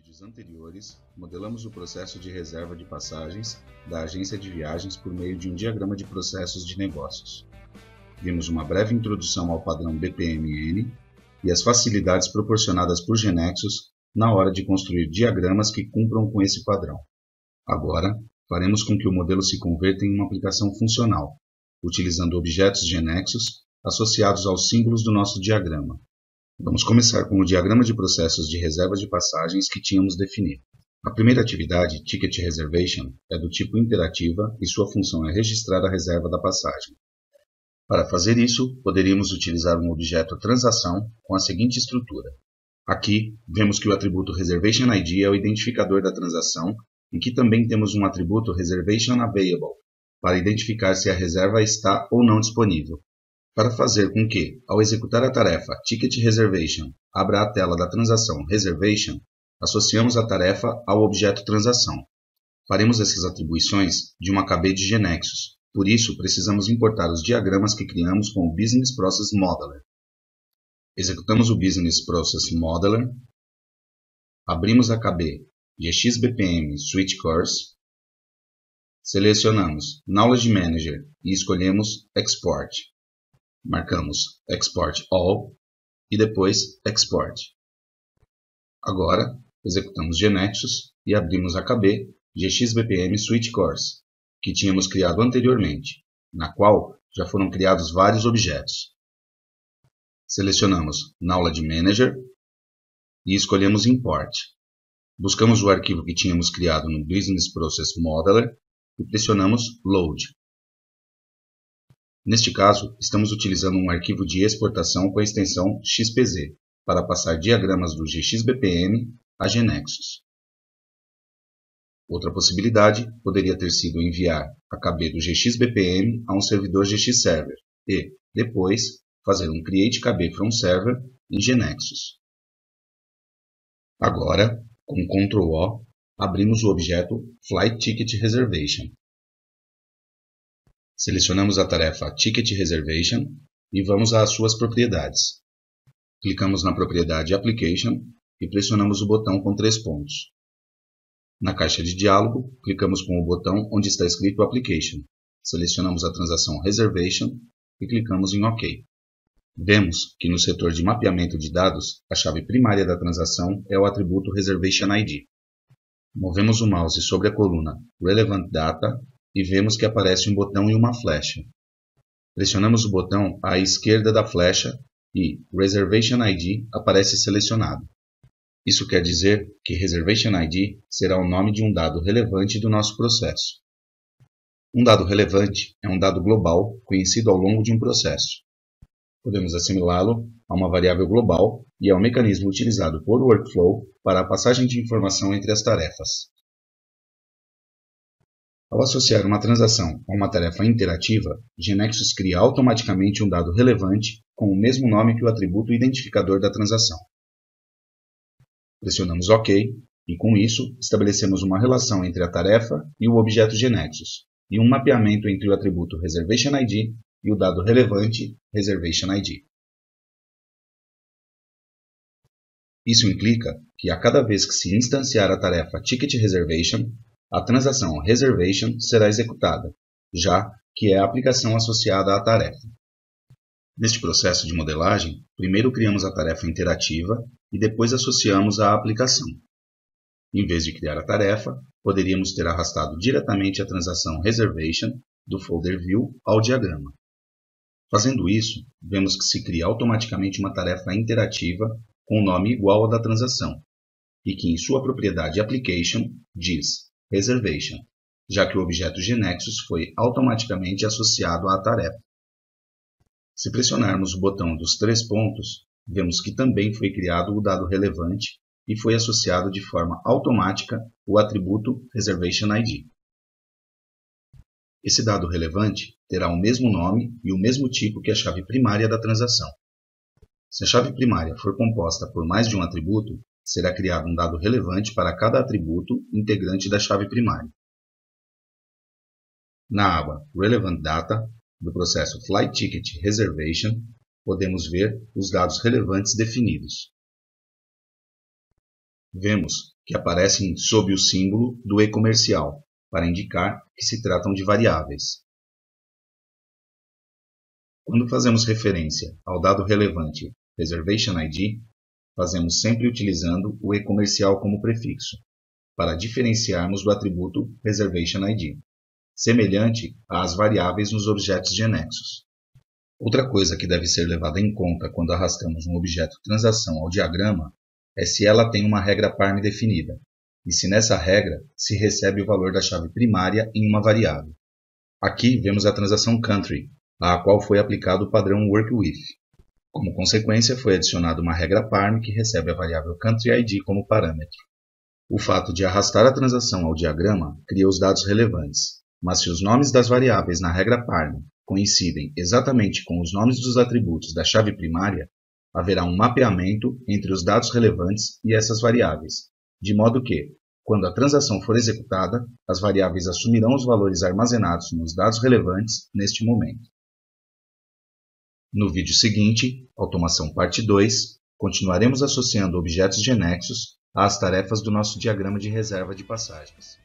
vídeos anteriores, modelamos o processo de reserva de passagens da agência de viagens por meio de um diagrama de processos de negócios. Vimos uma breve introdução ao padrão BPMN e as facilidades proporcionadas por GeneXus na hora de construir diagramas que cumpram com esse padrão. Agora, faremos com que o modelo se converta em uma aplicação funcional, utilizando objetos GeneXus associados aos símbolos do nosso diagrama. Vamos começar com o diagrama de processos de reserva de passagens que tínhamos definido. A primeira atividade, Ticket Reservation, é do tipo interativa e sua função é registrar a reserva da passagem. Para fazer isso, poderíamos utilizar um objeto transação com a seguinte estrutura. Aqui, vemos que o atributo Reservation ID é o identificador da transação e que também temos um atributo Reservation Available, para identificar se a reserva está ou não disponível. Para fazer com que, ao executar a tarefa Ticket Reservation, abra a tela da transação Reservation, associamos a tarefa ao objeto transação. Faremos essas atribuições de uma KB de GeneXus, por isso precisamos importar os diagramas que criamos com o Business Process Modeler. Executamos o Business Process Modeler, abrimos a KB GXBPM Switch Course, selecionamos Knowledge Manager e escolhemos Export. Marcamos Export All e depois Export. Agora, executamos GeneXus e abrimos a KB GXBPM Switch Course, que tínhamos criado anteriormente, na qual já foram criados vários objetos. Selecionamos Knowledge Manager e escolhemos Import. Buscamos o arquivo que tínhamos criado no Business Process Modeler e pressionamos Load. Neste caso, estamos utilizando um arquivo de exportação com a extensão XPZ para passar diagramas do GXBPM a GeneXus. Outra possibilidade poderia ter sido enviar a KB do GXBPM a um servidor GXServer e, depois, fazer um Create KB from Server em GeneXus. Agora, com Ctrl O, abrimos o objeto Flight Ticket Reservation. Selecionamos a tarefa Ticket Reservation e vamos às suas propriedades. Clicamos na propriedade Application e pressionamos o botão com 3 pontos. Na caixa de diálogo, clicamos com o botão onde está escrito Application. Selecionamos a transação Reservation e clicamos em OK. Vemos que no setor de mapeamento de dados, a chave primária da transação é o atributo Reservation ID. Movemos o mouse sobre a coluna Relevant Data e vemos que aparece um botão e uma flecha. Pressionamos o botão à esquerda da flecha e Reservation ID aparece selecionado. Isso quer dizer que Reservation ID será o nome de um dado relevante do nosso processo. Um dado relevante é um dado global conhecido ao longo de um processo. Podemos assimilá-lo a uma variável global e é o mecanismo utilizado por workflow para a passagem de informação entre as tarefas. Ao associar uma transação a uma tarefa interativa, GeneXus cria automaticamente um dado relevante com o mesmo nome que o atributo identificador da transação. Pressionamos OK e, com isso, estabelecemos uma relação entre a tarefa e o objeto GeneXus e um mapeamento entre o atributo Reservation ID e o dado relevante Reservation ID. Isso implica que a cada vez que se instanciar a tarefa Ticket Reservation, a transação Reservation será executada, já que é a aplicação associada à tarefa. Neste processo de modelagem, primeiro criamos a tarefa interativa e depois associamos à aplicação. Em vez de criar a tarefa, poderíamos ter arrastado diretamente a transação Reservation do folder View ao diagrama. Fazendo isso, vemos que se cria automaticamente uma tarefa interativa com o nome igual ao da transação e que em sua propriedade Application diz Reservation, já que o objeto GeneXus foi automaticamente associado à tarefa. Se pressionarmos o botão dos 3 pontos, vemos que também foi criado o dado relevante e foi associado de forma automática o atributo Reservation ID. Esse dado relevante terá o mesmo nome e o mesmo tipo que a chave primária da transação. Se a chave primária for composta por mais de um atributo, será criado um dado relevante para cada atributo integrante da chave primária. Na aba Relevant Data, do processo Flight Ticket Reservation, podemos ver os dados relevantes definidos. vemos que aparecem sob o símbolo do e-comercial, para indicar que se tratam de variáveis. Quando fazemos referência ao dado relevante Reservation ID, fazemos sempre utilizando o e-comercial como prefixo, para diferenciarmos do atributo Reservation ID, semelhante às variáveis nos objetos de anexos. Outra coisa que deve ser levada em conta quando arrastamos um objeto transação ao diagrama é se ela tem uma regra parm definida, e se nessa regra se recebe o valor da chave primária em uma variável. Aqui vemos a transação country, à qual foi aplicado o padrão work_with. Como consequência, foi adicionada uma regra parm que recebe a variável country ID como parâmetro. O fato de arrastar a transação ao diagrama cria os dados relevantes, mas se os nomes das variáveis na regra parm coincidem exatamente com os nomes dos atributos da chave primária, haverá um mapeamento entre os dados relevantes e essas variáveis, de modo que, quando a transação for executada, as variáveis assumirão os valores armazenados nos dados relevantes neste momento. No vídeo seguinte, Automação Parte 2, continuaremos associando objetos de anexos às tarefas do nosso diagrama de reserva de passagens.